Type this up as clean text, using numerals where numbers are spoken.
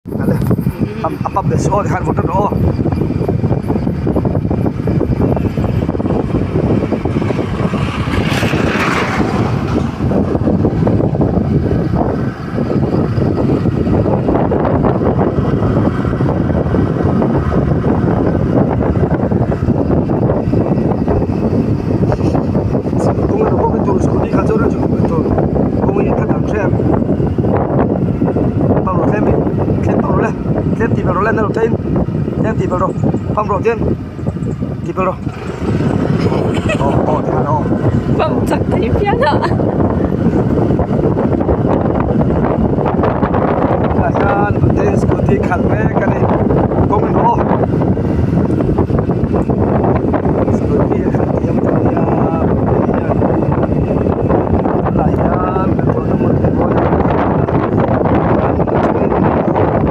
Vale. Apa besok kan foto doa. Cũng là có cái tour đi khá chỗ đó chứ không phải tour. Cũng như các bạn xem. Bao rồi xem đi. Xem bao rồi lên. Xem tìm vào rồi lên đầu tiên. Xem tìm vào rồi. Phong đầu tiên. Tìm vào rồi. Ồ, thế hả? 깜짝 대피하다.